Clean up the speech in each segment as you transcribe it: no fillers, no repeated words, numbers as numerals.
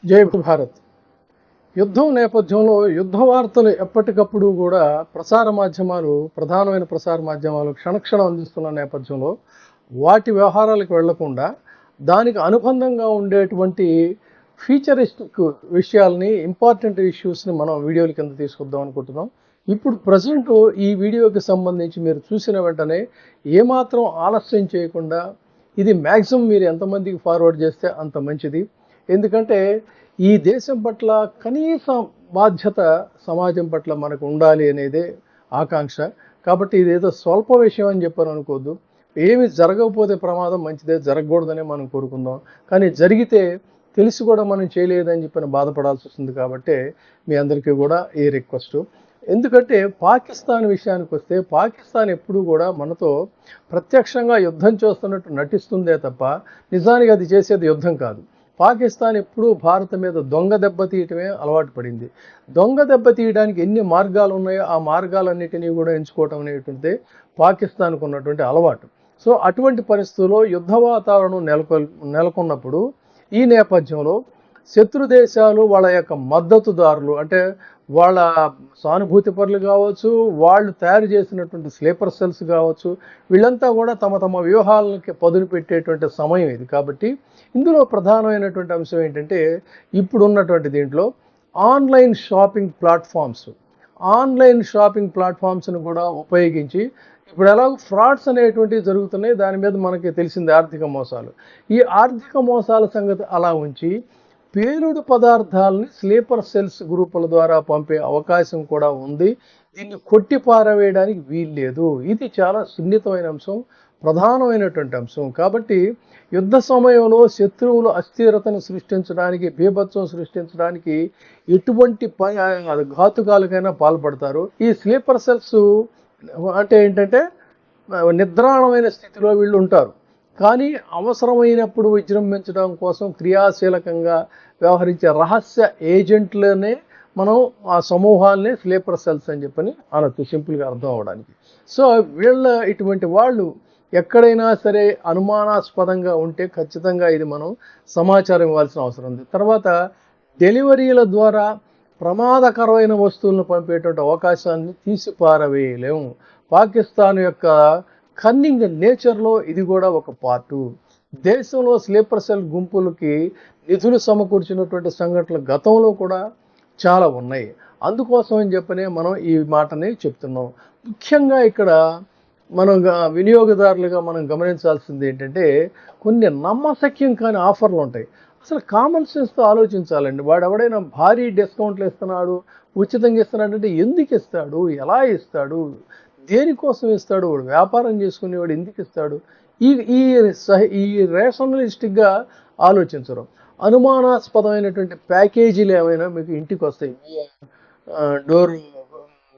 జై భారత్. యుద్ధం నేపథ్యంలో యుద్ధ వార్తలు ఎప్పటికప్పుడు కూడా ప్రధానమైన ప్రసార మాధ్యమాలు క్షణక్షణం అందిస్తున్న నేపథ్యంలో వాటి వ్యవహారాలకు వెళ్లకుండా దానికి అనుబంధంగా ఉండేటువంటి ఫీచరిస్టిక్ విషయాల్ని, ఇంపార్టెంట్ ఇష్యూస్ని మనం వీడియోల కింద తీసుకొద్దాం అనుకుంటున్నాం. ఇప్పుడు ప్రజెంట్ ఈ వీడియోకి సంబంధించి మీరు చూసిన వెంటనే ఏమాత్రం ఆలస్యం చేయకుండా ఇది మ్యాక్సిమం మీరు ఎంతమందికి ఫార్వర్డ్ చేస్తే అంత మంచిది. ఎందుకంటే ఈ దేశం పట్ల కనీస బాధ్యత సమాజం పట్ల మనకు ఉండాలి అనేదే ఆకాంక్ష. కాబట్టి ఇదేదో స్వల్ప విషయం అని చెప్పాను అనుకోవద్దు. ఏమి జరగకపోతే ప్రమాదం, మంచిదే, జరగకూడదనే మనం కోరుకుందాం. కానీ జరిగితే తెలిసి కూడా మనం చేయలేదని చెప్పిన బాధపడాల్సి వస్తుంది. కాబట్టి మీ అందరికీ కూడా ఈ రిక్వెస్ట్. ఎందుకంటే పాకిస్తాన్ విషయానికి వస్తే, పాకిస్తాన్ ఎప్పుడూ కూడా మనతో ప్రత్యక్షంగా యుద్ధం చేస్తున్నట్టు నటిస్తుందే తప్ప నిజానికి అది చేసేది యుద్ధం కాదు. పాకిస్తాన్ ఎప్పుడూ భారత్ మీద దొంగ దెబ్బతీయటమే అలవాటు పడింది. దొంగ దెబ్బతీయడానికి ఎన్ని మార్గాలు ఉన్నాయో ఆ మార్గాలన్నిటినీ కూడా ఎంచుకోవటం అనేటువంటిది పాకిస్తాన్కు ఉన్నటువంటి అలవాటు. సో అటువంటి పరిస్థితుల్లో యుద్ధ వాతావరణం నెలకొన్నప్పుడు ఈ నేపథ్యంలో శత్రు దేశాలు వాళ్ళ యొక్క మద్దతుదారులు, అంటే వాళ్ళ సానుభూతి పరులు కావచ్చు, వాళ్ళు తయారు చేసినటువంటి స్లీపర్ సెల్స్ కావచ్చు, వీళ్ళంతా కూడా తమ తమ వ్యూహాలకి పదును పెట్టేటువంటి సమయం ఇది. కాబట్టి ఇందులో ప్రధానమైనటువంటి అంశం ఏంటంటే, ఇప్పుడున్నటువంటి దీంట్లో ఆన్లైన్ షాపింగ్ ప్లాట్ఫామ్స్ను కూడా ఉపయోగించి ఇప్పుడు ఎలాగో ఫ్రాడ్స్ అనేటువంటివి జరుగుతున్నాయి. దాని మీద మనకి తెలిసింది ఆర్థిక మోసాలు. ఈ ఆర్థిక మోసాల సంగతి అలా ఉంచి పేలుడు పదార్థాలని స్లీపర్ సెల్స్ గ్రూపుల ద్వారా పంపే అవకాశం కూడా ఉంది. దీన్ని కొట్టి పారవేయడానికి వీల్లేదు. ఇది చాలా సున్నితమైన అంశం, ప్రధానమైనటువంటి అంశం. కాబట్టి యుద్ధ సమయంలో శత్రువులు అస్థిరతను సృష్టించడానికి, బీభత్సం సృష్టించడానికి ఎటువంటి ఘాతుకాలకైనా పాల్పడతారు. ఈ స్లీపర్ సెల్స్ అంటే ఏంటంటే నిద్రాణమైన స్థితిలో వీళ్ళు ఉంటారు. కానీ అవసరమైనప్పుడు విజృంభించడం కోసం క్రియాశీలకంగా వ్యవహరించే రహస్య ఏజెంట్లనే మనం ఆ సమూహాలనే స్లీపర్ సెల్స్ అని చెప్పని అనొచ్చు, సింపుల్గా అర్థం అవడానికి. సో ఇటువంటి వాళ్ళు ఎక్కడైనా సరే అనుమానాస్పదంగా ఉంటే ఖచ్చితంగా ఇది మనం సమాచారం ఇవ్వాల్సిన అవసరం ఉంది. తర్వాత డెలివరీల ద్వారా ప్రమాదకరమైన వస్తువులను పంపేటువంటి అవకాశాన్ని తీసి పారవేయలేము. పాకిస్తాన్ యొక్క కన్నింగ్ నేచర్లో ఇది కూడా ఒక పార్టు. దేశంలో స్లీపర్ సెల్ గుంపులకి నిధులు సమకూర్చినటువంటి సంఘటనలు గతంలో కూడా చాలా ఉన్నాయి. అందుకోసం అని చెప్పనే మనం ఈ మాటని చెప్తున్నాం. ముఖ్యంగా ఇక్కడ మనం వినియోగదారులుగా మనం గమనించాల్సింది ఏంటంటే, కొన్ని నమ్మశక్యం కాని ఆఫర్లు ఉంటాయి. అసలు కామన్ సెన్స్తో ఆలోచించాలండి. వాడు ఎవడైనా భారీ డిస్కౌంట్లు ఇస్తున్నాడు, ఉచితంగా ఇస్తున్నాడు అంటే ఎందుకు ఇస్తాడు, ఎలా ఇస్తాడు, దేనికోసం ఇస్తాడు, వాడు వ్యాపారం చేసుకునేవాడు ఎందుకు ఇస్తాడు? ఈ రేషనలిస్టిక్గా ఆలోచించరు. అనుమానాస్పదమైనటువంటి ప్యాకేజీలు ఏమైనా మీకు ఇంటికి వస్తాయి, డోర్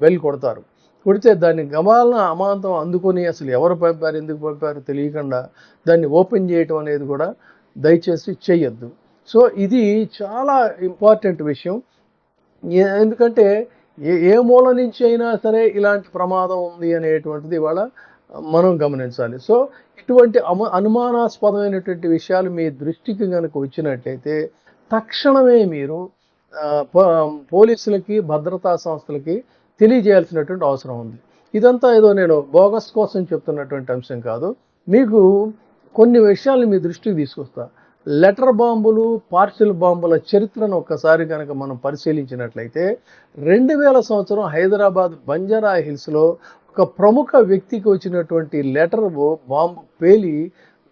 బెల్ కొడతారు. కొడితే దాన్ని గమాలన అమాంతం అందుకొని అసలు ఎవరు పంపారు, ఎందుకు పంపారు తెలియకుండా దాన్ని ఓపెన్ చేయటం అనేది కూడా దయచేసి చెయ్యొద్దు. సో ఇది చాలా ఇంపార్టెంట్ విషయం. ఎందుకంటే ఏ మూల నుంచి అయినా సరే ఇలాంటి ప్రమాదం ఉంది అనేటువంటిది ఇవాళ మనం గమనించాలి. సో ఇటువంటి అనుమానాస్పదమైనటువంటి విషయాలు మీ దృష్టికి కనుక వచ్చినట్లయితే తక్షణమే మీరు పోలీసులకి, భద్రతా సంస్థలకి తెలియజేయాల్సినటువంటి అవసరం ఉంది. ఇదంతా ఏదో నేను బోగస్ కోసం చెప్తున్నటువంటి అంశం కాదు. మీకు కొన్ని విషయాలు మీ దృష్టికి తీసుకొస్తా. లెటర్ బాంబులు, పార్సిల్ బాంబుల చరిత్రను ఒక్కసారి కనుక మనం పరిశీలించినట్లయితే 2000 సంవత్సరం హైదరాబాద్ బంజారా హిల్స్లో ఒక ప్రముఖ వ్యక్తికి వచ్చినటువంటి లెటర్ బాంబు పేలి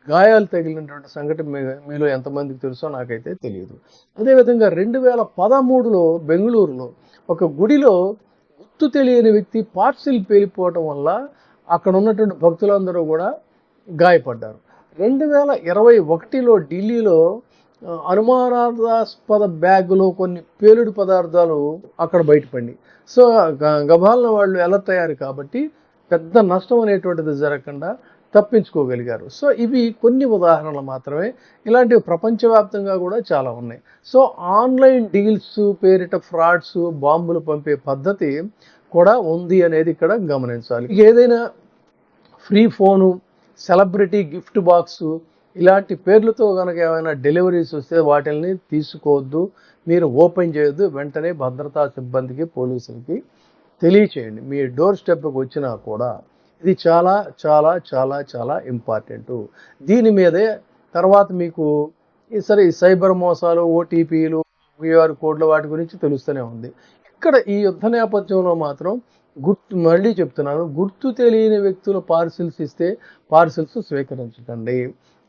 గాయాలు తగిలినటువంటి సంఘటన మీలో ఎంతమందికి తెలుసో నాకైతే తెలియదు. అదేవిధంగా 2013లో బెంగళూరులో ఒక గుడిలో గుర్తు తెలియని వ్యక్తి పార్సిల్ పేలిపోవటం వల్ల అక్కడ ఉన్నటువంటి భక్తులందరూ కూడా గాయపడ్డారు. 2021లో ఢిల్లీలో అనుమానాస్పద బ్యాగులో కొన్ని పేలుడు పదార్థాలు అక్కడ బయటపడినాయి. సో గభాలను వాళ్ళు అలర్ట్ అయ్యారు కాబట్టి పెద్ద నష్టం అనేటువంటిది జరగకుండా తప్పించుకోగలిగారు. సో ఇవి కొన్ని ఉదాహరణలు మాత్రమే. ఇలాంటివి ప్రపంచవ్యాప్తంగా కూడా చాలా ఉన్నాయి. సో ఆన్లైన్ డీల్స్ పేరిట ఫ్రాడ్స్, బాంబులు పంపే పద్ధతి కూడా ఉంది అనేది ఇక్కడ గమనించాలి. ఏదైనా free phone, celebrity gift box, ఇలాంటి పేర్లతో కనుక ఏమైనా డెలివరీస్ వస్తే వాటిని తీసుకోవద్దు, మీరు ఓపెన్ చేయొద్దు. వెంటనే భద్రతా సిబ్బందికి, పోలీసులకి తెలియచేయండి. మీ డోర్ స్టెప్కి వచ్చినా కూడా ఇది చాలా చాలా చాలా చాలా ఇంపార్టెంటు. దీని మీదే తర్వాత మీకు సరే ఈ సైబర్ మోసాలు, ఓటీపీలు, క్యూఆర్ కోడ్లు వాటి గురించి తెలుస్తూనే ఉంది. ఇక్కడ ఈ యుద్ధ నేపథ్యంలో మాత్రం మళ్ళీ చెప్తున్నాను, గుర్తు తెలియని వ్యక్తులు పార్సిల్స్ ఇస్తే పార్సిల్స్ స్వీకరించకండి.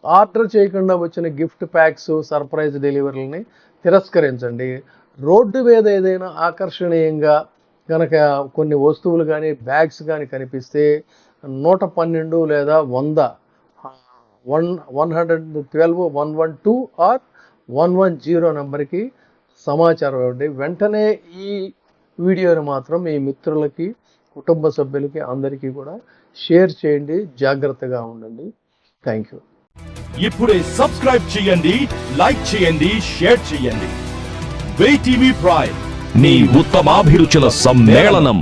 ఆర్డర్ చేయకుండా వచ్చిన గిఫ్ట్ ప్యాక్స్, సర్ప్రైజ్ డెలివరీలని తిరస్కరించండి. రోడ్డు మీద ఏదైనా ఆకర్షణీయంగా కనుక కొన్ని వస్తువులు కానీ బ్యాగ్స్ కానీ కనిపిస్తే 112 లేదా 100 112 112 ఆర్ 110 నెంబర్కి సమాచారం ఇవ్వండి. వెంటనే ఈ వీడియోని మాత్రం మీ మిత్రులకి, కుటుంబ సభ్యులకి అందరికీ కూడా షేర్ చేయండి. జాగ్రత్తగా ఉండండి. Thank you. ఇప్పుడే సబ్స్క్రైబ్ చేయండి, లైక్ చేయండి, షేర్ చేయండి. వే టీవీ ప్రైమ్, మీ ఉత్తమాభిరుచుల సమ్మేళనం.